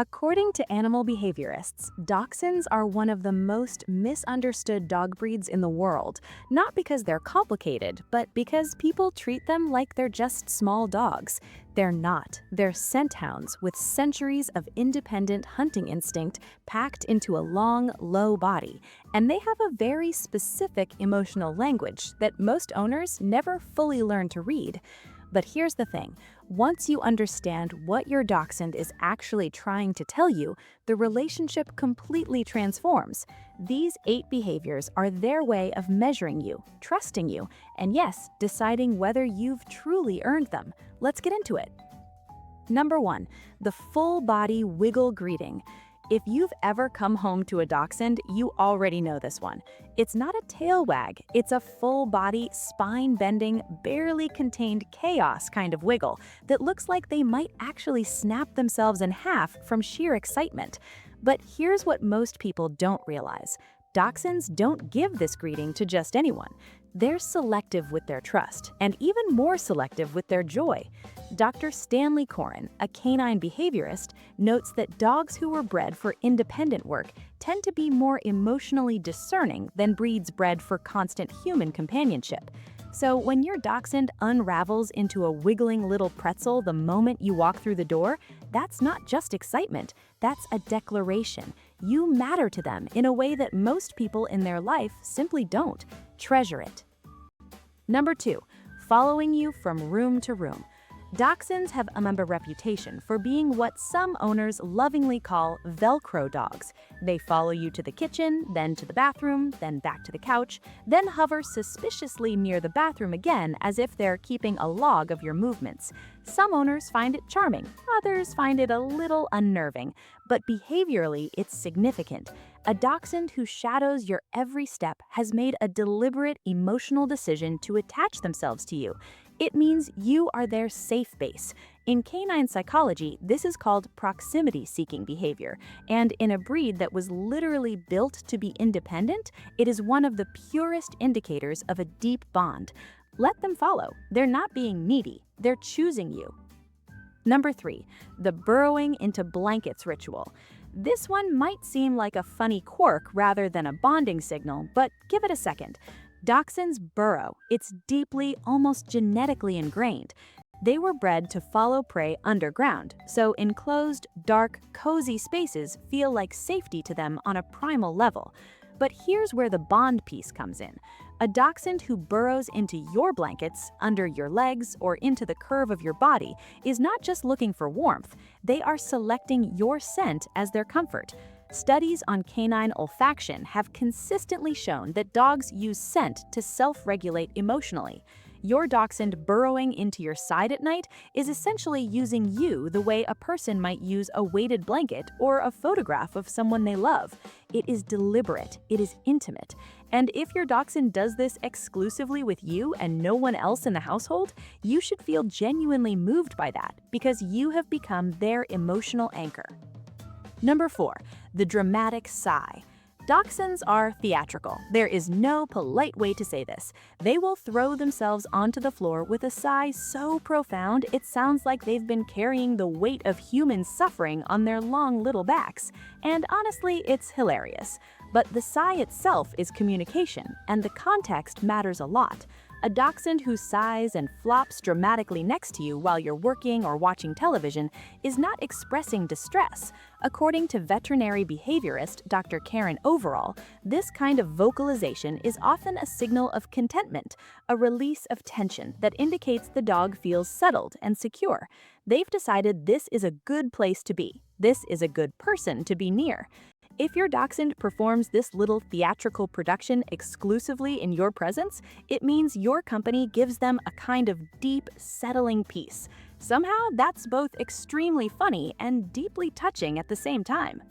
According to animal behaviorists, Dachshunds are one of the most misunderstood dog breeds in the world, not because they're complicated, but because people treat them like they're just small dogs. They're not. They're scenthounds with centuries of independent hunting instinct packed into a long, low body, and they have a very specific emotional language that most owners never fully learn to read. But here's the thing, once you understand what your dachshund is actually trying to tell you, the relationship completely transforms. These 8 behaviors are their way of measuring you, trusting you, and yes, deciding whether you've truly earned them. Let's get into it. Number 1, the full body wiggle greeting. If you've ever come home to a dachshund, you already know this one. It's not a tail wag, it's a full-body, spine-bending, barely contained chaos kind of wiggle that looks like they might actually snap themselves in half from sheer excitement. But here's what most people don't realize. Dachshunds don't give this greeting to just anyone. They're selective with their trust, and even more selective with their joy. Dr. Stanley Coren, a canine behaviorist, notes that dogs who were bred for independent work tend to be more emotionally discerning than breeds bred for constant human companionship. So when your dachshund unravels into a wiggling little pretzel the moment you walk through the door, that's not just excitement, that's a declaration. You matter to them in a way that most people in their life simply don't. Treasure it. Number 2, following you from room to room. Dachshunds have a reputation for being what some owners lovingly call Velcro dogs. They follow you to the kitchen, then to the bathroom, then back to the couch, then hover suspiciously near the bathroom again as if they're keeping a log of your movements. Some owners find it charming, others find it a little unnerving, but behaviorally it's significant. A dachshund who shadows your every step has made a deliberate emotional decision to attach themselves to you. It means you are their safe base. In canine psychology, this is called proximity-seeking behavior, and in a breed that was literally built to be independent, it is one of the purest indicators of a deep bond. Let them follow. They're not being needy. They're choosing you. Number 3, the burrowing into blankets ritual. This one might seem like a funny quirk rather than a bonding signal, but give it a second. Dachshunds burrow. It's deeply, almost genetically ingrained. They were bred to follow prey underground, so enclosed, dark, cozy spaces feel like safety to them on a primal level. But here's where the bond piece comes in. A dachshund who burrows into your blankets, under your legs, or into the curve of your body is not just looking for warmth, they are selecting your scent as their comfort. Studies on canine olfaction have consistently shown that dogs use scent to self-regulate emotionally. Your dachshund burrowing into your side at night is essentially using you the way a person might use a weighted blanket or a photograph of someone they love. It is deliberate, it is intimate. And if your dachshund does this exclusively with you and no one else in the household, you should feel genuinely moved by that because you have become their emotional anchor. Number 4, the dramatic sigh. Dachshunds are theatrical. There is no polite way to say this. They will throw themselves onto the floor with a sigh so profound it sounds like they've been carrying the weight of human suffering on their long little backs. And honestly, it's hilarious. But the sigh itself is communication, and the context matters a lot. A dachshund who sighs and flops dramatically next to you while you're working or watching television is not expressing distress. According to veterinary behaviorist Dr. Karen Overall, this kind of vocalization is often a signal of contentment, a release of tension that indicates the dog feels settled and secure. They've decided this is a good place to be. This is a good person to be near. If your dachshund performs this little theatrical production exclusively in your presence, it means your company gives them a kind of deep, settling peace. Somehow, that's both extremely funny and deeply touching at the same time.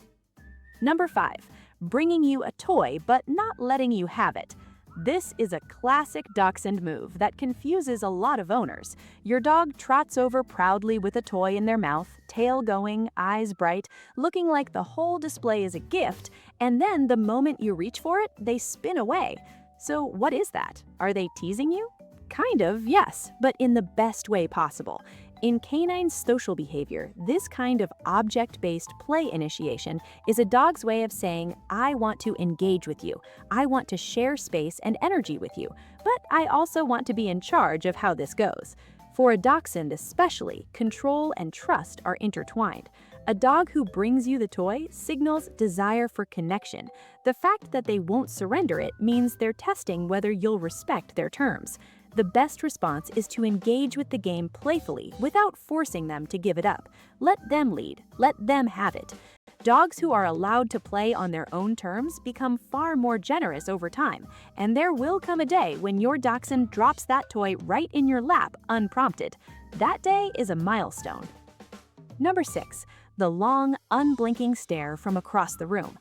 Number 5, bringing you a toy but not letting you have it. This is a classic dachshund move that confuses a lot of owners. Your dog trots over proudly with a toy in their mouth, tail going, eyes bright, looking like the whole display is a gift, and then the moment you reach for it, they spin away. So what is that? Are they teasing you? Kind of, yes, but in the best way possible. In canine social behavior, this kind of object-based play initiation is a dog's way of saying, I want to engage with you, I want to share space and energy with you, but I also want to be in charge of how this goes. For a dachshund especially, control and trust are intertwined. A dog who brings you the toy signals desire for connection. The fact that they won't surrender it means they're testing whether you'll respect their terms. The best response is to engage with the game playfully without forcing them to give it up. Let them lead, let them have it. Dogs who are allowed to play on their own terms become far more generous over time, and there will come a day when your dachshund drops that toy right in your lap unprompted. That day is a milestone. Number 6. The long, unblinking stare from across the room.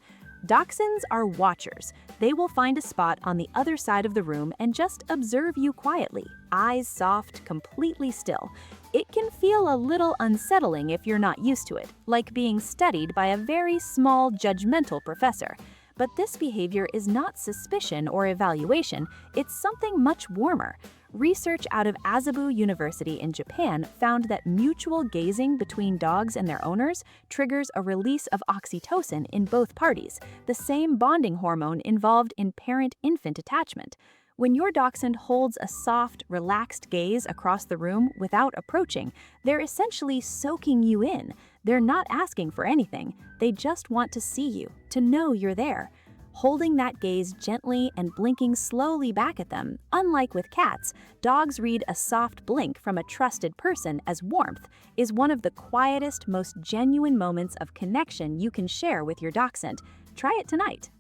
Dachshunds are watchers. They will find a spot on the other side of the room and just observe you quietly, eyes soft, completely still. It can feel a little unsettling if you're not used to it, like being studied by a very small, judgmental professor. But this behavior is not suspicion or evaluation, it's something much warmer. Research out of Azabu University in Japan found that mutual gazing between dogs and their owners triggers a release of oxytocin in both parties, the same bonding hormone involved in parent-infant attachment. When your dachshund holds a soft, relaxed gaze across the room without approaching, they're essentially soaking you in. They're not asking for anything, they just want to see you, to know you're there. Holding that gaze gently and blinking slowly back at them, unlike with cats, dogs read a soft blink from a trusted person as warmth, is one of the quietest, most genuine moments of connection you can share with your dachshund. Try it tonight.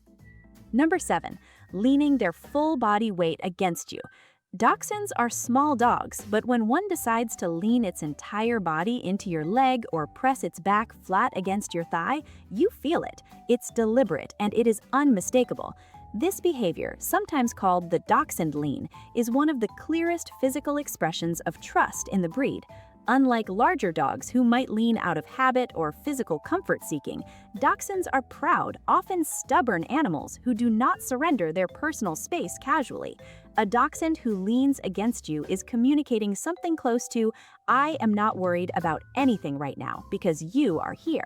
Number 7. Leaning their full body weight against you. Dachshunds are small dogs, but when one decides to lean its entire body into your leg or press its back flat against your thigh, you feel it. It's deliberate and it is unmistakable. This behavior, sometimes called the dachshund lean, is one of the clearest physical expressions of trust in the breed. Unlike larger dogs who might lean out of habit or physical comfort seeking, dachshunds are proud, often stubborn animals who do not surrender their personal space casually. A dachshund who leans against you is communicating something close to, I am not worried about anything right now because you are here.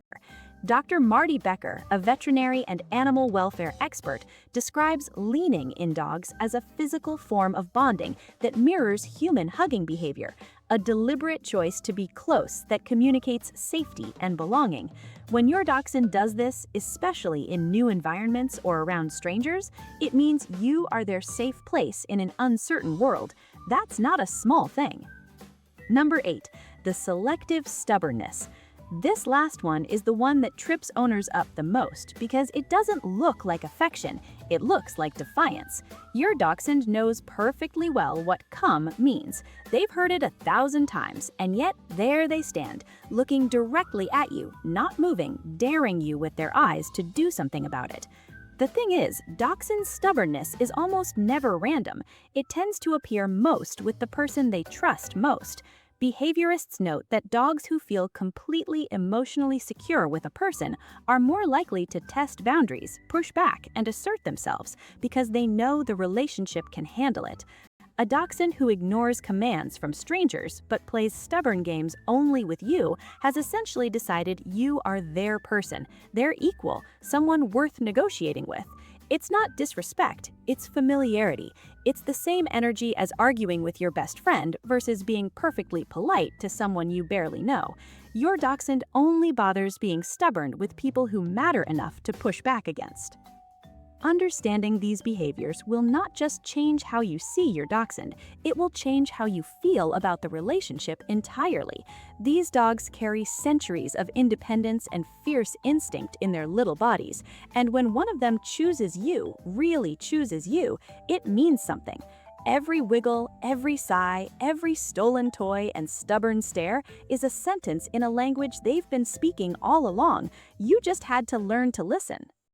Dr. Marty Becker, a veterinary and animal welfare expert, describes leaning in dogs as a physical form of bonding that mirrors human hugging behavior, a deliberate choice to be close that communicates safety and belonging. When your dachshund does this, especially in new environments or around strangers, it means you are their safe place in an uncertain world. That's not a small thing. Number 8. The selective stubbornness. This last one is the one that trips owners up the most because it doesn't look like affection, it looks like defiance. Your dachshund knows perfectly well what come means. They've heard it 1,000 times, and yet there they stand, looking directly at you, not moving, daring you with their eyes to do something about it. The thing is, dachshund stubbornness is almost never random. It tends to appear most with the person they trust most. Behaviorists note that dogs who feel completely emotionally secure with a person are more likely to test boundaries, push back, and assert themselves because they know the relationship can handle it. A dachshund who ignores commands from strangers but plays stubborn games only with you has essentially decided you are their person, their equal, someone worth negotiating with. It's not disrespect, it's familiarity. It's the same energy as arguing with your best friend versus being perfectly polite to someone you barely know. Your dachshund only bothers being stubborn with people who matter enough to push back against. Understanding these behaviors will not just change how you see your dachshund, it will change how you feel about the relationship entirely. These dogs carry centuries of independence and fierce instinct in their little bodies, and when one of them chooses you, really chooses you, it means something. Every wiggle, every sigh, every stolen toy and stubborn stare is a sentence in a language they've been speaking all along. You just had to learn to listen.